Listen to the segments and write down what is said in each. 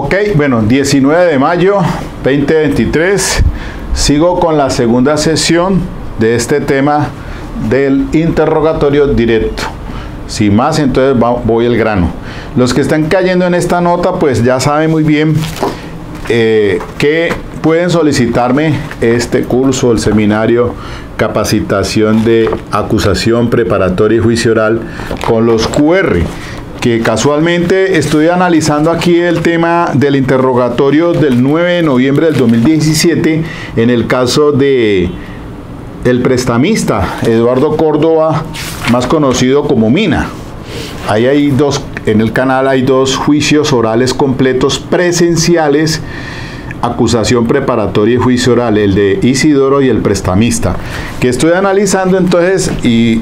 Ok, bueno, 19 de mayo 2023, sigo con la segunda sesión de este tema del interrogatorio directo. Sin más, entonces voy al grano. Los que están cayendo en esta nota, pues ya saben muy bien que pueden solicitarme este curso, el seminario Capacitación de Acusación Preparatoria y Juicio Oral con los QR, que casualmente estoy analizando aquí el tema del interrogatorio del 9 de noviembre del 2017 en el caso de el prestamista Eduardo Córdoba, más conocido como Mina. Ahí hay dos, en el canal hay dos juicios orales completos presenciales, acusación preparatoria y juicio oral, el de Isidoro y el prestamista, que estoy analizando entonces y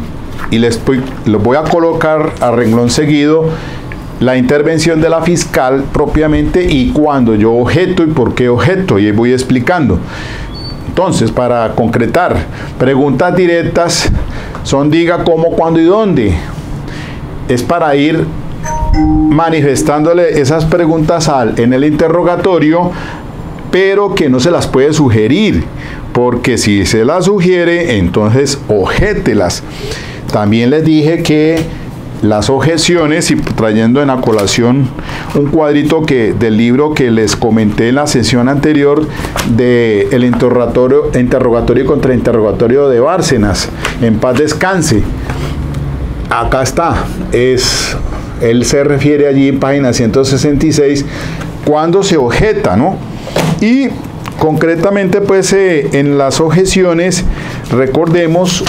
lo voy a colocar a renglón seguido la intervención de la fiscal propiamente y cuando yo objeto y por qué objeto, y ahí voy explicando. Entonces, para concretar, preguntas directas son diga cómo, cuándo y dónde. Es para ir manifestándole esas preguntas en el interrogatorio, pero que no se las puede sugerir, porque si se las sugiere, entonces objételas. También les dije que las objeciones, y trayendo en a colación un cuadrito del libro que les comenté en la sesión anterior de el interrogatorio y contrainterrogatorio de Bárcenas, en paz descanse. Acá está, él se refiere allí en página 166 cuando se objeta, ¿no? Y concretamente pues en las objeciones recordemos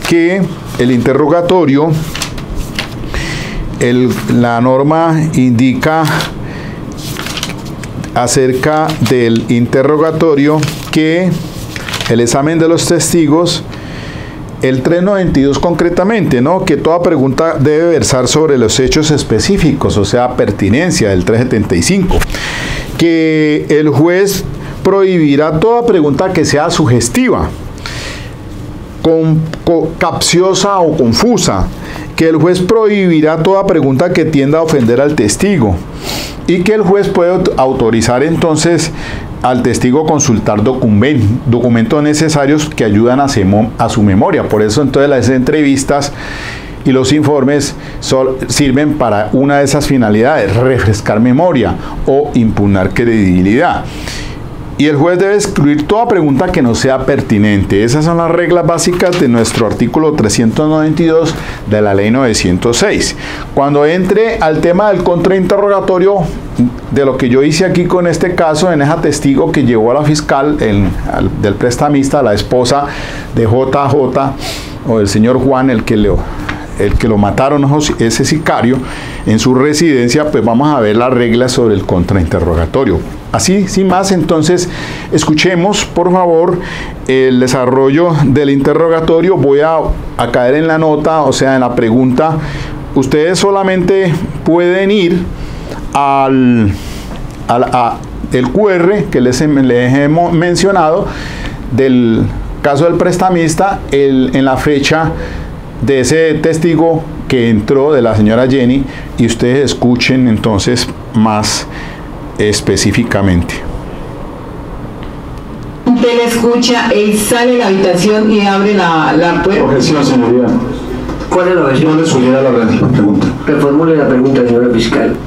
que el interrogatorio, la norma indica acerca del interrogatorio que el examen de los testigos, el 392 concretamente, ¿no? Que toda pregunta debe versar sobre los hechos específicos, o sea, pertinencia, del 375. Que el juez prohibirá toda pregunta que sea sugestiva, capciosa o confusa, que el juez prohibirá toda pregunta que tienda a ofender al testigo y que el juez puede autorizar entonces al testigo consultar documentos necesarios que ayudan a su memoria. Por eso entonces las entrevistas y los informes sirven para una de esas finalidades, refrescar memoria o impugnar credibilidad. Y el juez debe excluir toda pregunta que no sea pertinente. Esas son las reglas básicas de nuestro artículo 392 de la ley 906. Cuando entre al tema del contrainterrogatorio, de lo que yo hice aquí con este caso, en esa testigo que llevó a la fiscal del prestamista, la esposa de JJ, o el señor Juan, el que lo mataron, ese sicario, en su residencia, pues vamos a ver las reglas sobre el contrainterrogatorio. Así, sin más, entonces, escuchemos, por favor, el desarrollo del interrogatorio. Voy a caer en la nota, o sea, en la pregunta. Ustedes solamente pueden ir el QR que les hemos mencionado del caso del prestamista, en la fecha de ese testigo que entró, de la señora Jenny, y ustedes escuchen entonces más específicamente. Usted le escucha, él sale de la habitación y abre la puerta. Objeción, señoría. ¿Cuál es la objeción? No le sugiera la pregunta. Reformule la pregunta, señora fiscal.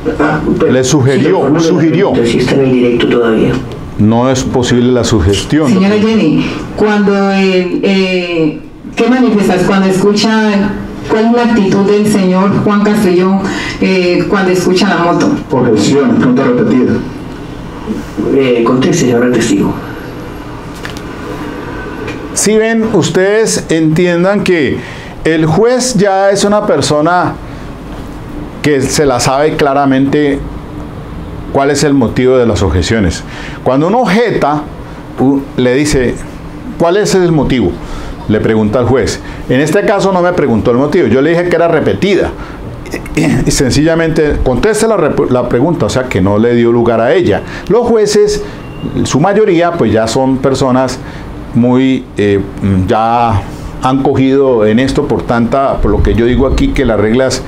Le sugirió. Si está en el directo todavía. No es posible la sugestión. Señora Jenny, cuando ¿qué manifiestas cuando escucha? ¿Cuál es la actitud del señor Juan Castellón cuando escucha la moto? Objeción, pregunta repetida. Conteste, señora testigo. Si ven, ustedes entiendan que el juez ya es una persona que se la sabe claramente cuál es el motivo de las objeciones. Cuando uno objeta, le dice, ¿cuál es el motivo? Le pregunta al juez. En este caso no me preguntó el motivo, yo le dije que era repetida. Y sencillamente conteste la pregunta, o sea que no le dio lugar a ella. Los jueces, su mayoría, pues ya son personas muy, ya han cogido en esto por lo que yo digo aquí, que las reglas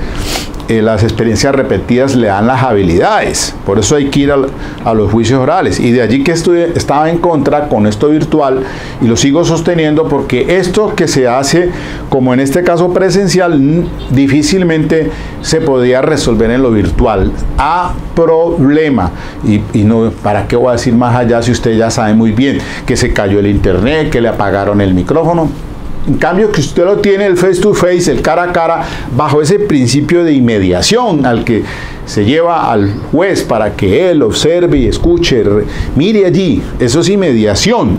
las experiencias repetidas le dan las habilidades. Por eso hay que ir a los juicios orales. Y de allí que estaba en contra con esto virtual, y lo sigo sosteniendo porque esto que se hace, como en este caso presencial, difícilmente se podía resolver en lo virtual. A problema. Y no, ¿para qué voy a decir más allá si usted ya sabe muy bien que se cayó el internet, que le apagaron el micrófono? En cambio, que usted lo tiene el face to face, el cara a cara, bajo ese principio de inmediación al que se lleva al juez para que él observe y escuche, mire allí. Eso es inmediación,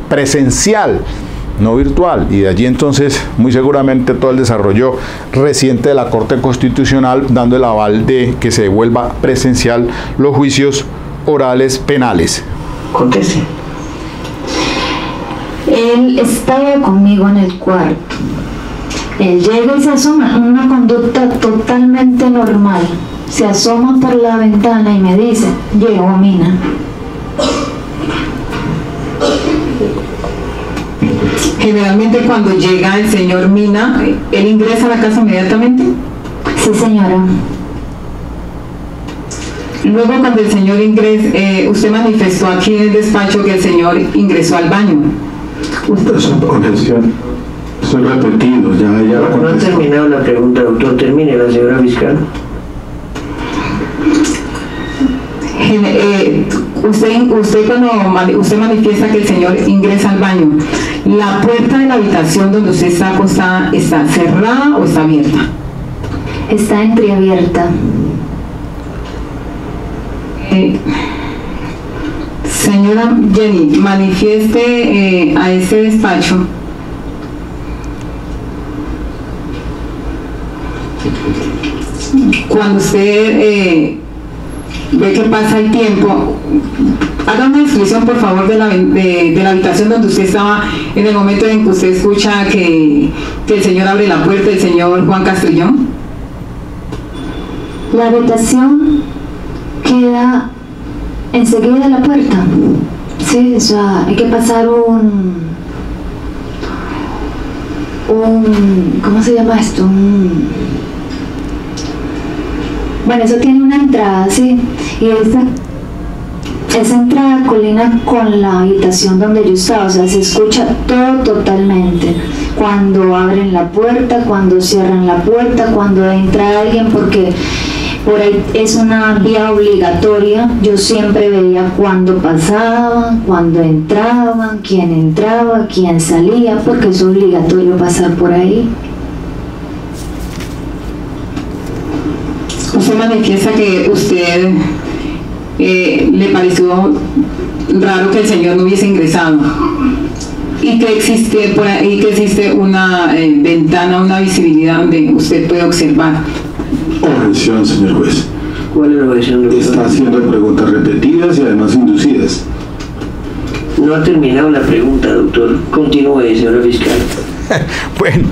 presencial, no virtual. Y de allí entonces, muy seguramente todo el desarrollo reciente de la Corte Constitucional dando el aval de que se vuelva presencial los juicios orales penales. Conteste. Él estaba conmigo en el cuarto. Él llega y se asoma, una conducta totalmente normal. Se asoma por la ventana y me dice, llegó Mina. Generalmente cuando llega el señor Mina, ¿él ingresa a la casa inmediatamente? Sí, señora. Luego cuando el señor ingresa, usted manifestó aquí en el despacho que el señor ingresó al baño. Objeción. Soy repetido, ya No ha contesté. terminado la pregunta, doctor. Termine, la señora fiscal. Usted manifiesta que el señor ingresa al baño. ¿La puerta de la habitación donde usted está acostada está cerrada o está abierta? Está entreabierta. Señora Jenny, manifieste a ese despacho cuando usted ve que pasa el tiempo. Haga una descripción, por favor, de la habitación donde usted estaba en el momento en que usted escucha que el señor abre la puerta, el señor Juan Castrillón. La habitación queda enseguida de la puerta. Sí, o sea, hay que pasar ¿cómo se llama esto? Bueno, eso tiene una entrada, sí, y esa entrada colina con la habitación donde yo estaba, o sea, se escucha todo totalmente. Cuando abren la puerta, cuando cierran la puerta, cuando entra alguien, porque por ahí es una vía obligatoria. Yo siempre veía cuándo pasaban, cuándo entraban, quién salía, porque es obligatorio pasar por ahí. Usted manifiesta que usted le pareció raro que el señor no hubiese ingresado y que existe por ahí, que existe una ventana, una visibilidad donde usted puede observar. Objeción, señor juez. ¿Cuál es la objeción, doctor? Está haciendo preguntas repetidas y además inducidas. No ha terminado la pregunta, doctor. Continúe, señora fiscal. Bueno,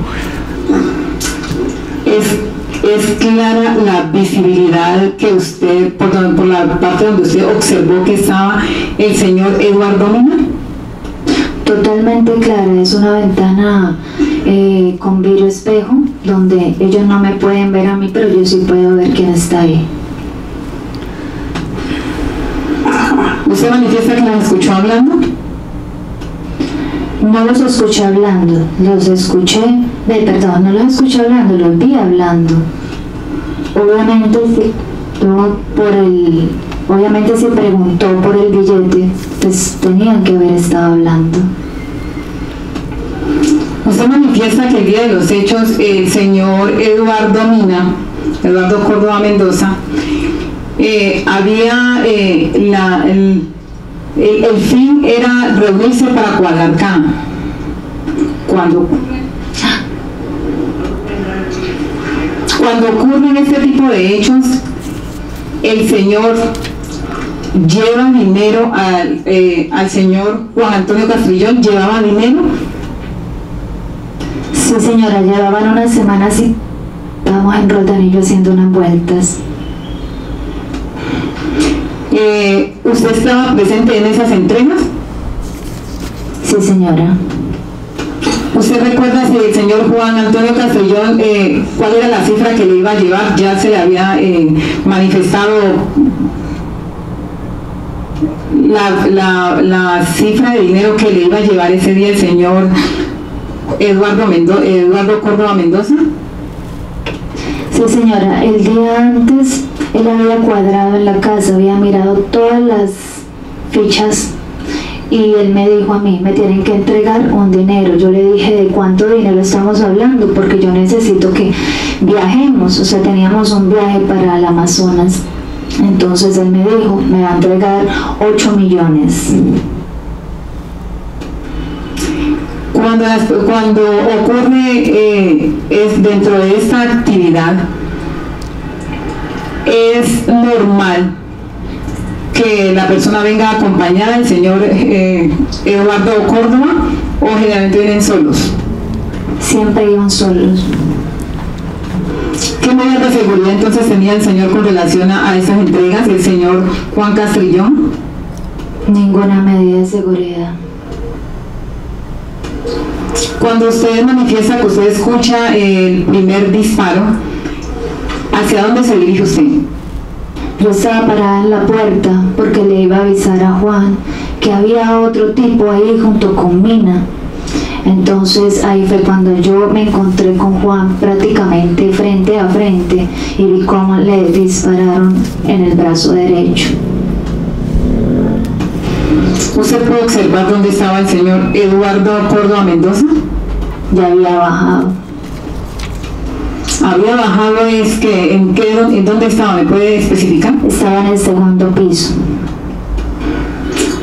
Es clara la visibilidad que usted, por la parte donde usted observó que estaba el señor Eduardo Mina. Totalmente clara, es una ventana con vidrio espejo, donde ellos no me pueden ver a mí, pero yo sí puedo ver quién está ahí. ¿Usted manifiesta que los escuchó hablando? No los escuché hablando, no los escuché hablando, los vi hablando. Obviamente si preguntó por el billete, pues tenían que haber estado hablando. Usted manifiesta que el día de los hechos el señor Eduardo Córdoba Mendoza, había el fin era reunirse para cuadrar cama. Cuando ocurren este tipo de hechos, el señor lleva dinero al señor Juan Antonio Castrillón. ¿Llevaba dinero? Sí, señora, llevaban una semana así. Estábamos en Rotanillo haciendo unas vueltas. ¿Usted estaba presente en esas entregas? Sí, señora. ¿Usted recuerda si el señor Juan Antonio Castrillón, cuál era la cifra que le iba a llevar? Ya se le había manifestado la cifra de dinero que le iba a llevar ese día el señor Eduardo Córdoba Mendoza. Sí, señora, el día antes él había cuadrado en la casa, había mirado todas las fichas y él me dijo a mí, me tienen que entregar un dinero. Yo le dije, ¿de cuánto dinero estamos hablando? Porque yo necesito que viajemos, o sea, teníamos un viaje para el Amazonas. Entonces él me dijo, me va a entregar 8 millones. Cuando ocurre es dentro de esta actividad, es normal que la persona venga acompañada del señor Eduardo Córdoba, o generalmente vienen solos. Siempre iban solos. ¿Qué medidas de seguridad entonces tenía el señor con relación a esas entregas, el señor Juan Castrillón? Ninguna medida de seguridad. Cuando usted manifiesta que usted escucha el primer disparo, ¿hacia dónde se dirige usted? Yo estaba parada en la puerta porque le iba a avisar a Juan que había otro tipo ahí junto con Mina. Entonces ahí fue cuando yo me encontré con Juan prácticamente frente a frente y vi cómo le dispararon en el brazo derecho. ¿Usted puede observar dónde estaba el señor Eduardo Córdoba Mendoza? Ya había bajado. Había bajado, es que ¿en dónde estaba? ¿Me puede especificar? Estaba en el segundo piso.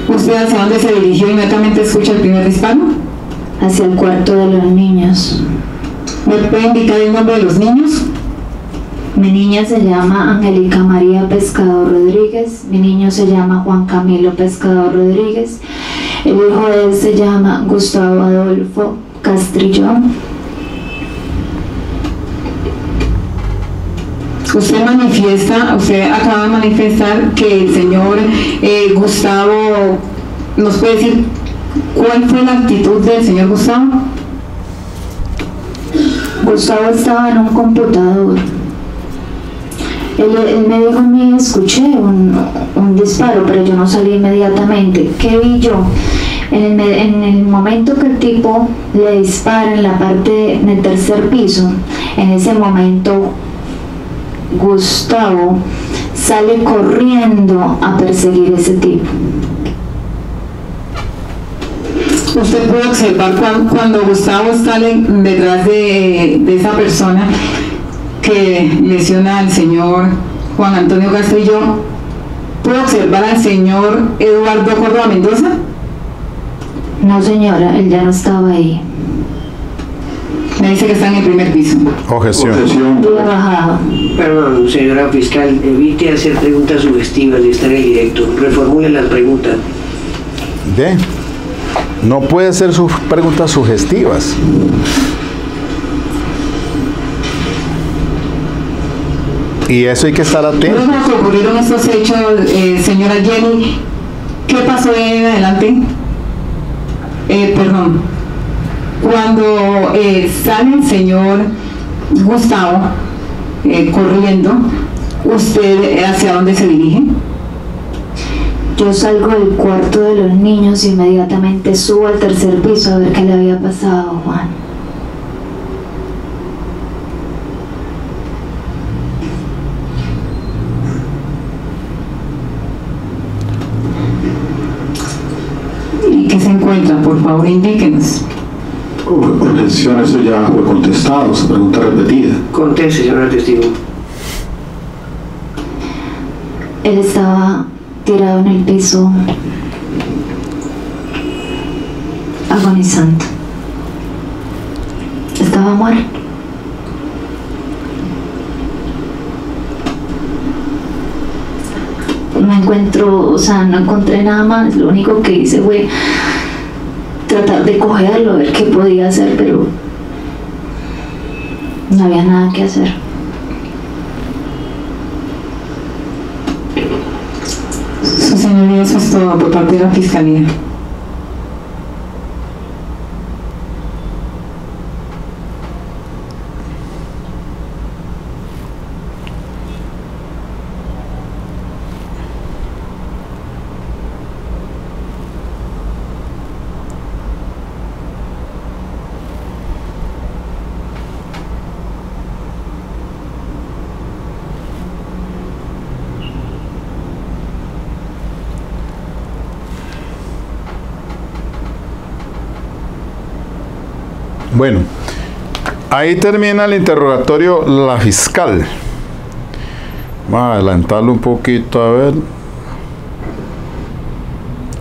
¿Usted hacia dónde se dirigió? Inmediatamente escucha el primer disparo. Hacia el cuarto de los niños. ¿Me puede indicar el nombre de los niños? Mi niña se llama Angélica María Pescado Rodríguez, mi niño se llama Juan Camilo Pescado Rodríguez, el hijo de él se llama Gustavo Adolfo Castrillón. Usted acaba de manifestar que el señor Gustavo, ¿nos puede decir cuál fue la actitud del señor Gustavo? Gustavo estaba en un computador. Él me dijo a mí, escuché un disparo, pero yo no salí inmediatamente. ¿Qué vi yo? En el momento que el tipo le dispara en la parte, en el tercer piso, en ese momento Gustavo sale corriendo a perseguir a ese tipo. Usted puede observar cuando Gustavo sale detrás de esa persona que lesiona al señor Juan Antonio Castrillón, ¿puede observar al señor Eduardo Córdoba Mendoza? No, señora, él ya no estaba ahí. Me dice que está en el primer piso. Objeción. Había bajado. Perdón, señora fiscal, evite hacer preguntas sugestivas y estar en directo. Reformule las preguntas. No puede ser sus preguntas sugestivas. Y eso hay que estar atento. Luego que ocurrieron estos hechos, señora Jenny, ¿qué pasó de ahí en adelante? Cuando sale el señor Gustavo corriendo, ¿usted hacia dónde se dirige? Yo salgo del cuarto de los niños e inmediatamente subo al tercer piso a ver qué le había pasado a Juan. ¿Y qué se encuentra? Por favor, indíquenos. Objeción, eso ya fue contestado, su pregunta repetida. Conteste, señora testigo. Él estaba tirado en el piso, agonizando. Estaba muerto. No encontré nada más. Lo único que hice fue tratar de cogerlo, a ver qué podía hacer, pero no había nada que hacer. Su señoría, eso es todo. por parte de la Fiscalía. Bueno, ahí termina el interrogatorio la fiscal. Vamos a adelantarlo un poquito, a ver.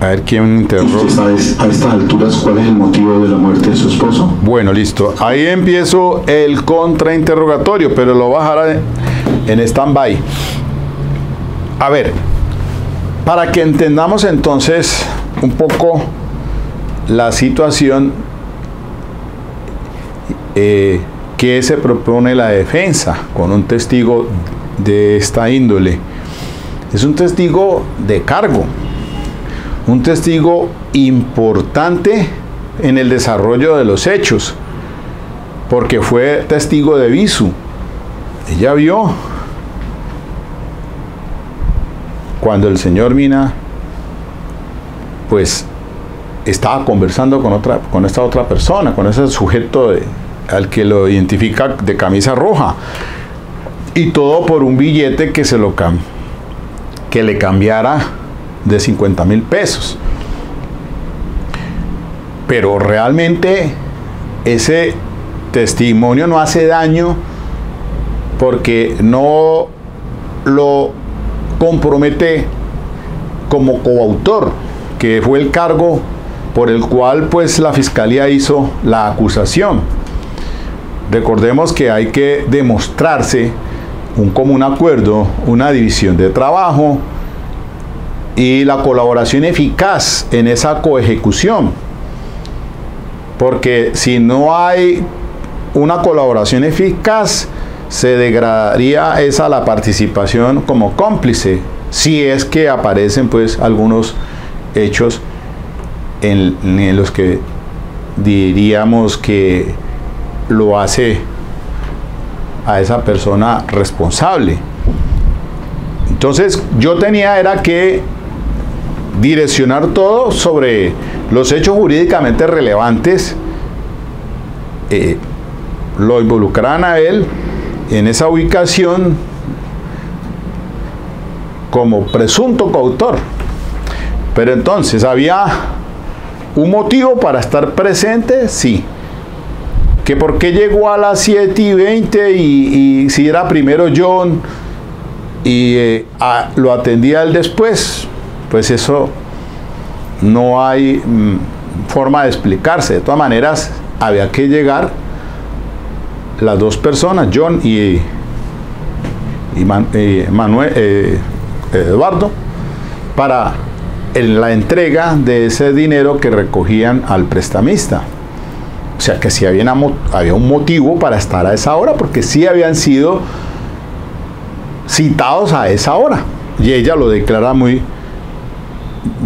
A ver quién interroga. ¿Usted sabe a estas alturas cuál es el motivo de la muerte de su esposo? Bueno, listo. Ahí empiezo el contrainterrogatorio, pero lo voy a dejar en stand-by. A ver, para que entendamos entonces un poco la situación que se propone la defensa con un testigo de esta índole. Es un testigo de cargo, un testigo importante en el desarrollo de los hechos, porque fue testigo de visu. Ella vio cuando el señor Mina pues estaba conversando con esta otra persona, con ese sujeto al que lo identifica de camisa roja, y todo por un billete que le cambiara de 50,000 pesos. Pero realmente ese testimonio no hace daño porque no lo compromete como coautor, que fue el cargo por el cual pues la fiscalía hizo la acusación. Recordemos que hay que demostrarse un común acuerdo, una división de trabajo y la colaboración eficaz en esa coejecución, porque si no hay una colaboración eficaz se degradaría esa la participación como cómplice, si es que aparecen pues algunos hechos en los que diríamos que lo hace a esa persona responsable. Entonces yo era que direccionar todo sobre los hechos jurídicamente relevantes, lo involucraran a él en esa ubicación como presunto coautor. Pero entonces, ¿había un motivo para estar presente? Sí. ¿Que por qué llegó a las 7:20 y si era primero John y lo atendía él después? Pues eso no hay forma de explicarse. De todas maneras, había que llegar las dos personas, John y Eduardo, para la entrega de ese dinero que recogían al prestamista. O sea que sí había un motivo para estar a esa hora, porque sí habían sido citados a esa hora. Y ella lo declara muy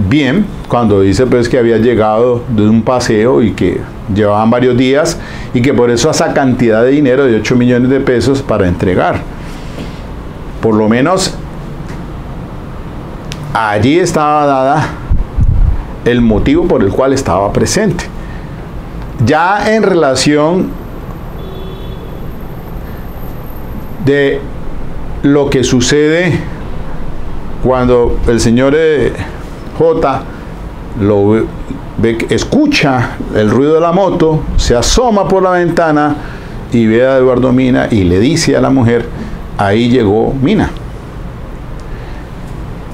bien cuando dice pues que había llegado de un paseo y que llevaban varios días y que por eso esa cantidad de dinero de 8 millones de pesos para entregar. Por lo menos allí estaba dada el motivo por el cual estaba presente. Ya en relación de lo que sucede cuando el señor J escucha el ruido de la moto, se asoma por la ventana y ve a Eduardo Mina y le dice a la mujer, ahí llegó Mina.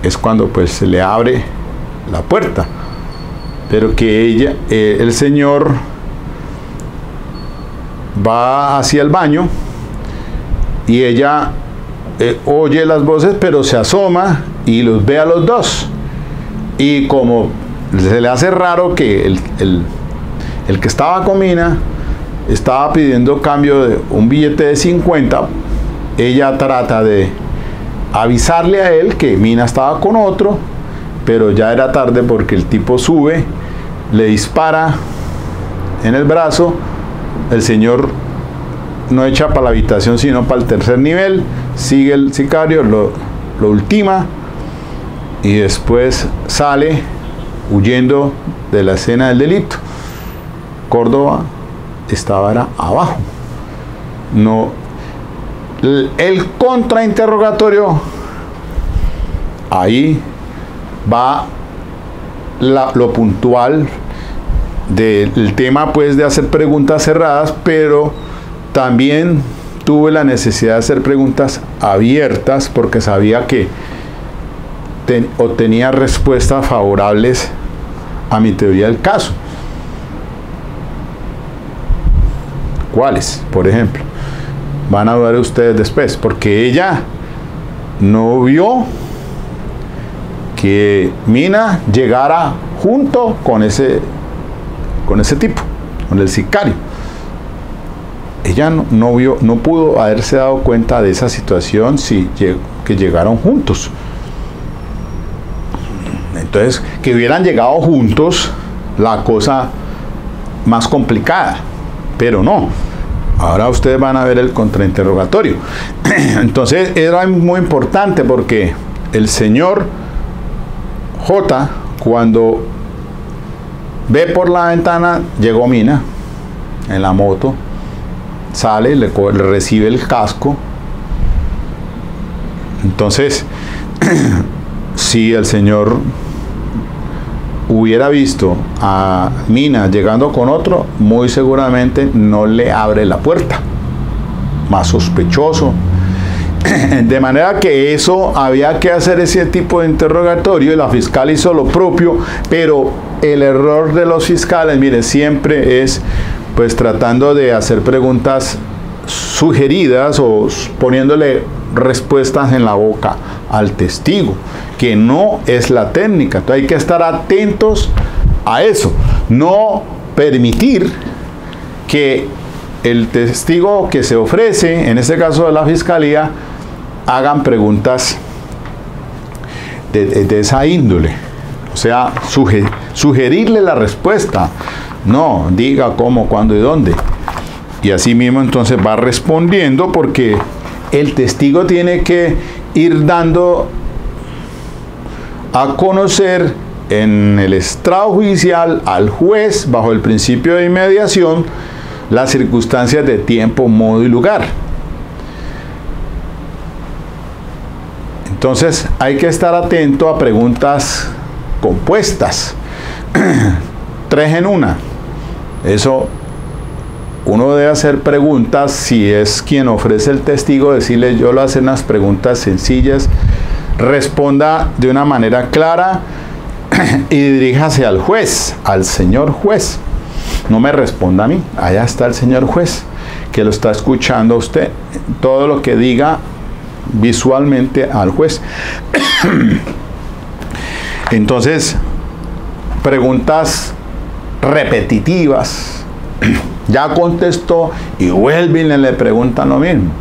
Es cuando pues se le abre la puerta, pero que el señor va hacia el baño y ella oye las voces, pero se asoma y los ve a los dos, y como se le hace raro que el que estaba con Mina estaba pidiendo cambio de un billete de 50, ella trata de avisarle a él que Mina estaba con otro, pero ya era tarde porque el tipo sube, le dispara en el brazo, el señor no echa para la habitación sino para el tercer nivel, sigue el sicario, lo ultima y después sale huyendo de la escena del delito. Córdoba estaba abajo. No, el contrainterrogatorio, ahí va lo puntual del tema pues de hacer preguntas cerradas, pero también tuve la necesidad de hacer preguntas abiertas porque sabía que obtenía respuestas favorables a mi teoría del caso. ¿Cuáles? Por ejemplo, van a ver ustedes después, porque ella no vio que Mina llegara junto con ese tipo, con el sicario. Ella no vio, no pudo haberse dado cuenta de esa situación que llegaron juntos. Entonces, que hubieran llegado juntos, la cosa más complicada, pero no. Ahora ustedes van a ver el contrainterrogatorio. Entonces, era muy importante porque el señor J, cuando ve por la ventana, llegó Mina en la moto, sale, le recibe el casco. Entonces, si el señor hubiera visto a Mina llegando con otro, muy seguramente no le abre la puerta. Más sospechoso. De manera que eso había que hacer ese tipo de interrogatorio y la fiscal hizo lo propio, pero el error de los fiscales, mire, siempre es pues tratando de hacer preguntas sugeridas o poniéndole respuestas en la boca al testigo, que no es la técnica. Entonces hay que estar atentos a eso, no permitir que el testigo que se ofrece, en este caso de la fiscalía, hagan preguntas de esa índole, o sea, sugerirle la respuesta, no diga cómo, cuándo y dónde, y así mismo entonces va respondiendo, porque el testigo tiene que ir dando a conocer en el estrado judicial al juez, bajo el principio de inmediación, las circunstancias de tiempo, modo y lugar. Entonces hay que estar atento a preguntas compuestas, 3 en 1. Eso, uno debe hacer preguntas, si es quien ofrece el testigo, decirle: yo le voy a hacer unas preguntas sencillas, responda de una manera clara y diríjase al juez, al señor juez. No me responda a mí, allá está el señor juez, que lo está escuchando a usted, todo lo que diga visualmente al juez. Entonces, preguntas repetitivas, ya contestó y vuelven y le preguntan lo mismo.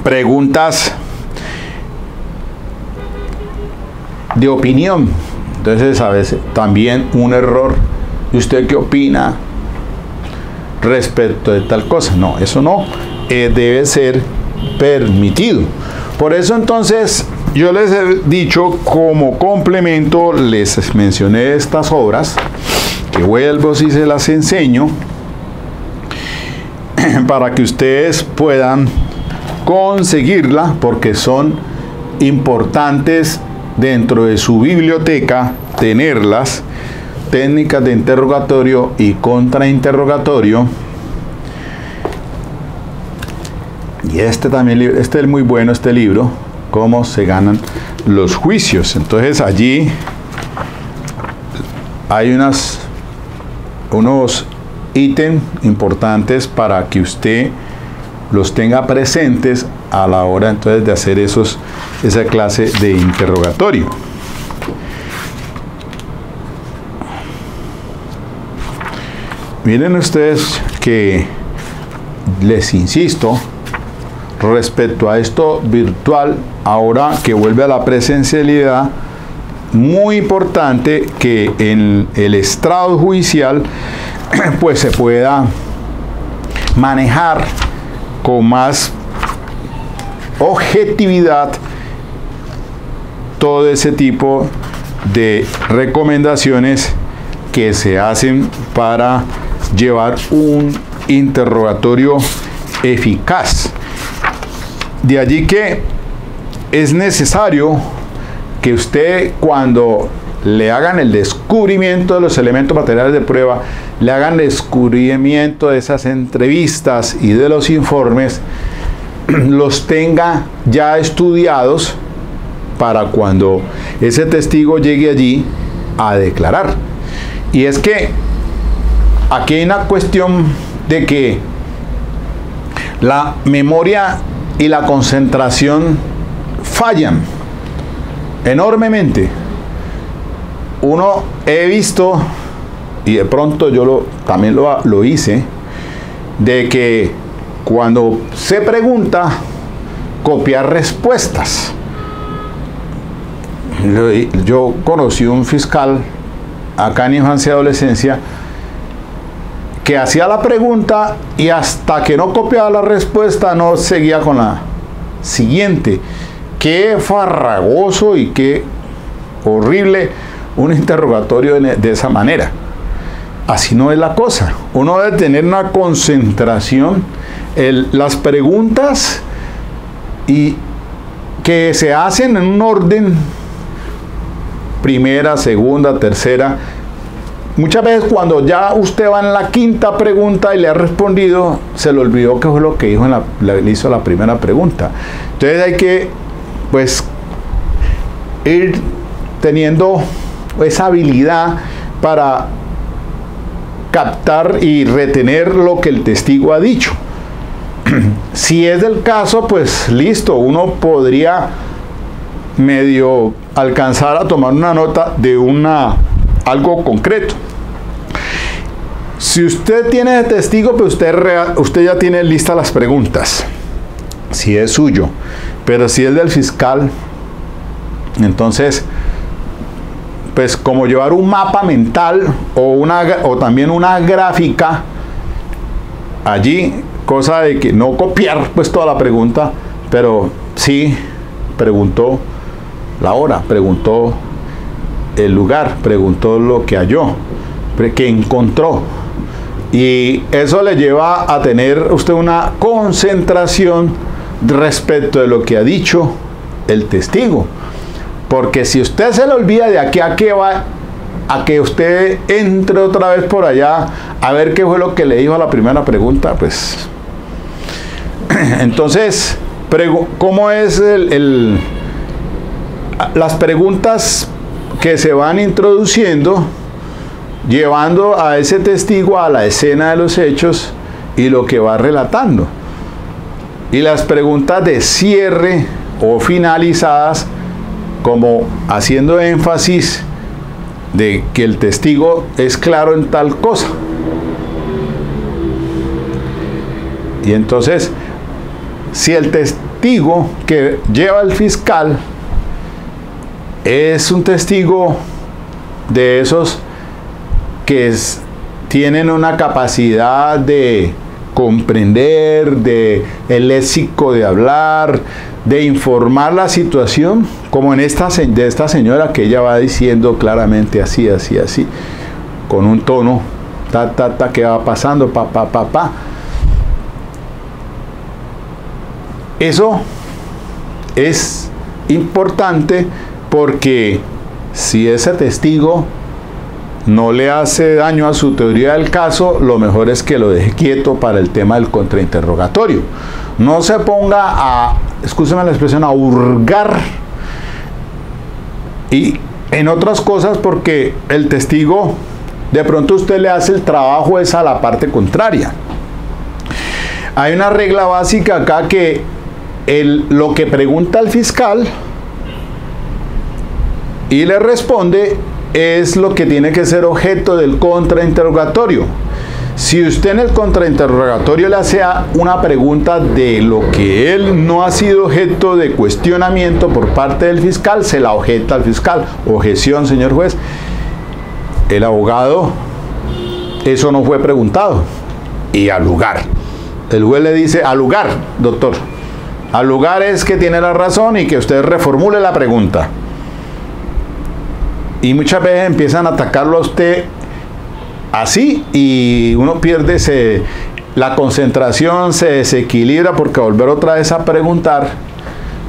Preguntas de opinión. Entonces, a veces también un error. ¿Y usted qué opina respecto de tal cosa? No, eso no debe ser permitido. Por eso entonces yo les he dicho, como complemento, les mencioné estas obras, que vuelvo si se las enseño, para que ustedes puedan conseguirla, porque son importantes dentro de su biblioteca tenerlas. Técnicas de interrogatorio y contrainterrogatorio. Y este también, este es muy bueno, este libro, Cómo se ganan los juicios. Entonces allí hay unos ítems importantes para que usted los tenga presentes a la hora entonces de hacer esa clase de interrogatorio. Miren ustedes que les insisto respecto a esto virtual, ahora que vuelve a la presencialidad, muy importante que en el estrado judicial pues se pueda manejar con más objetividad todo ese tipo de recomendaciones que se hacen para llevar un interrogatorio eficaz. De allí que es necesario que usted, cuando le hagan el descubrimiento de los elementos materiales de prueba, le hagan descubrimiento de esas entrevistas y de los informes, los tenga ya estudiados para cuando ese testigo llegue allí a declarar. Y es que aquí hay una cuestión de que la memoria y la concentración fallan enormemente. He visto, y de pronto yo también lo hice, de que cuando se pregunta, copiar respuestas. Yo conocí un fiscal acá en Infancia y Adolescencia que hacía la pregunta y hasta que no copiaba la respuesta no seguía con la siguiente. Qué farragoso y qué horrible un interrogatorio de esa manera. Así no es la cosa. Uno debe tener una concentración, las preguntas y que se hacen en un orden, primera, segunda, tercera. Muchas veces cuando ya usted va en la quinta pregunta y le ha respondido, se le olvidó qué fue lo que dijo le hizo la primera pregunta. Entonces hay que, pues, ir teniendo esa habilidad para captar y retener lo que el testigo ha dicho. Si es el caso, pues listo, uno podría medio alcanzar a tomar una nota de algo concreto. Si usted tiene de testigo, pues usted ya tiene listas las preguntas, si es suyo. Pero si es del fiscal, entonces, pues como llevar un mapa mental o también una gráfica allí, cosa de que no copiar pues toda la pregunta, pero sí preguntó la hora, preguntó el lugar, preguntó lo que halló, que encontró. Y eso le lleva a tener usted una concentración respecto de lo que ha dicho el testigo. Porque si usted se le olvida de aquí a qué va, a que usted entre otra vez por allá a ver qué fue lo que le dijo a la primera pregunta, pues entonces, ¿cómo es las preguntas que se van introduciendo, llevando a ese testigo a la escena de los hechos y lo que va relatando? Y las preguntas de cierre o finalizadas, como haciendo énfasis de que el testigo es claro en tal cosa. Y entonces, si el testigo que lleva el fiscal es un testigo de esos que tienen una capacidad de comprender, el léxico de hablar, de informar la situación, como de esta señora que ella va diciendo claramente así, así, así, con un tono, que va pasando, pa. Eso es importante porque si ese testigo no le hace daño a su teoría del caso, lo mejor es que lo deje quieto para el tema del contrainterrogatorio. No se ponga a, escúcheme la expresión, a hurgar y en otras cosas, porque el testigo, de pronto usted le hace el trabajo a la parte contraria. Hay una regla básica acá que lo que pregunta el fiscal y le responde es lo que tiene que ser objeto del contrainterrogatorio. Si usted en el contrainterrogatorio le hace una pregunta de lo que él no ha sido objeto de cuestionamiento por parte del fiscal, se la objeta al fiscal. Objeción, señor juez. El abogado, eso no fue preguntado. Y al lugar. El juez le dice, al lugar, doctor. Al lugar es que tiene la razón y que usted reformule la pregunta. Y muchas veces empiezan a atacarlo a usted así y uno pierde la concentración, se desequilibra porque volver otra vez a preguntar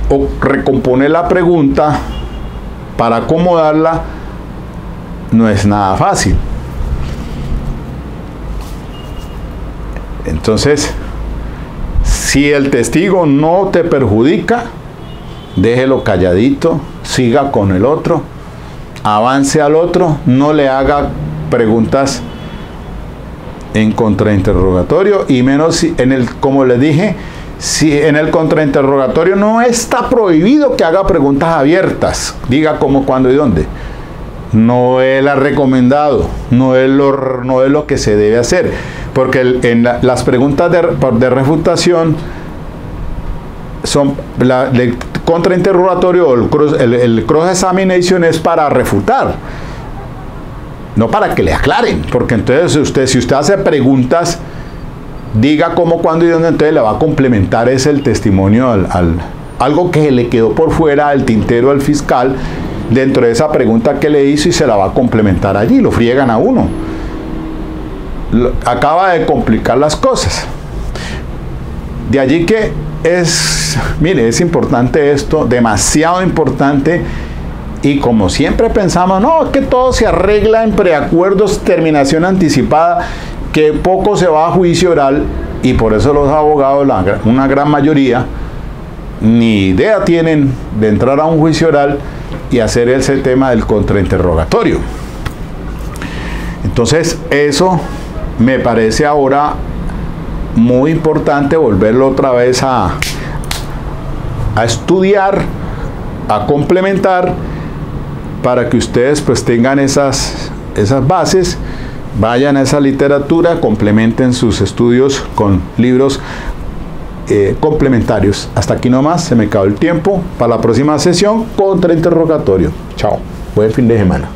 o recomponer la pregunta para acomodarla no es nada fácil. Entonces, si el testigo no te perjudica, déjelo calladito, siga con el otro, avance al otro, no le haga preguntas en contrainterrogatorio, y menos si como les dije, si en el contrainterrogatorio no está prohibido que haga preguntas abiertas, diga cómo, cuándo y dónde. No es la recomendado, no es lo que se debe hacer, porque las preguntas de refutación son el contrainterrogatorio, o el cross-examination es para refutar, no para que le aclaren, porque entonces si usted hace preguntas, diga cómo, cuándo y dónde, entonces le va a complementar el testimonio algo que le quedó por fuera del tintero al fiscal dentro de esa pregunta que le hizo, y se la va a complementar allí. Lo friegan a uno, acaba de complicar las cosas. De allí que mire, es importante esto, demasiado importante. Y como siempre pensamos, no, es que todo se arregla en preacuerdos, terminación anticipada, que poco se va a juicio oral, y por eso los abogados, una gran mayoría, ni idea tienen de entrar a un juicio oral y hacer ese tema del contrainterrogatorio. Entonces, eso me parece ahora muy importante volverlo otra vez a estudiar, a complementar, para que ustedes pues tengan esas bases, vayan a esa literatura, complementen sus estudios con libros complementarios. Hasta aquí nomás, se me acabó el tiempo. Para la próxima sesión, contrainterrogatorio. Chao, buen fin de semana.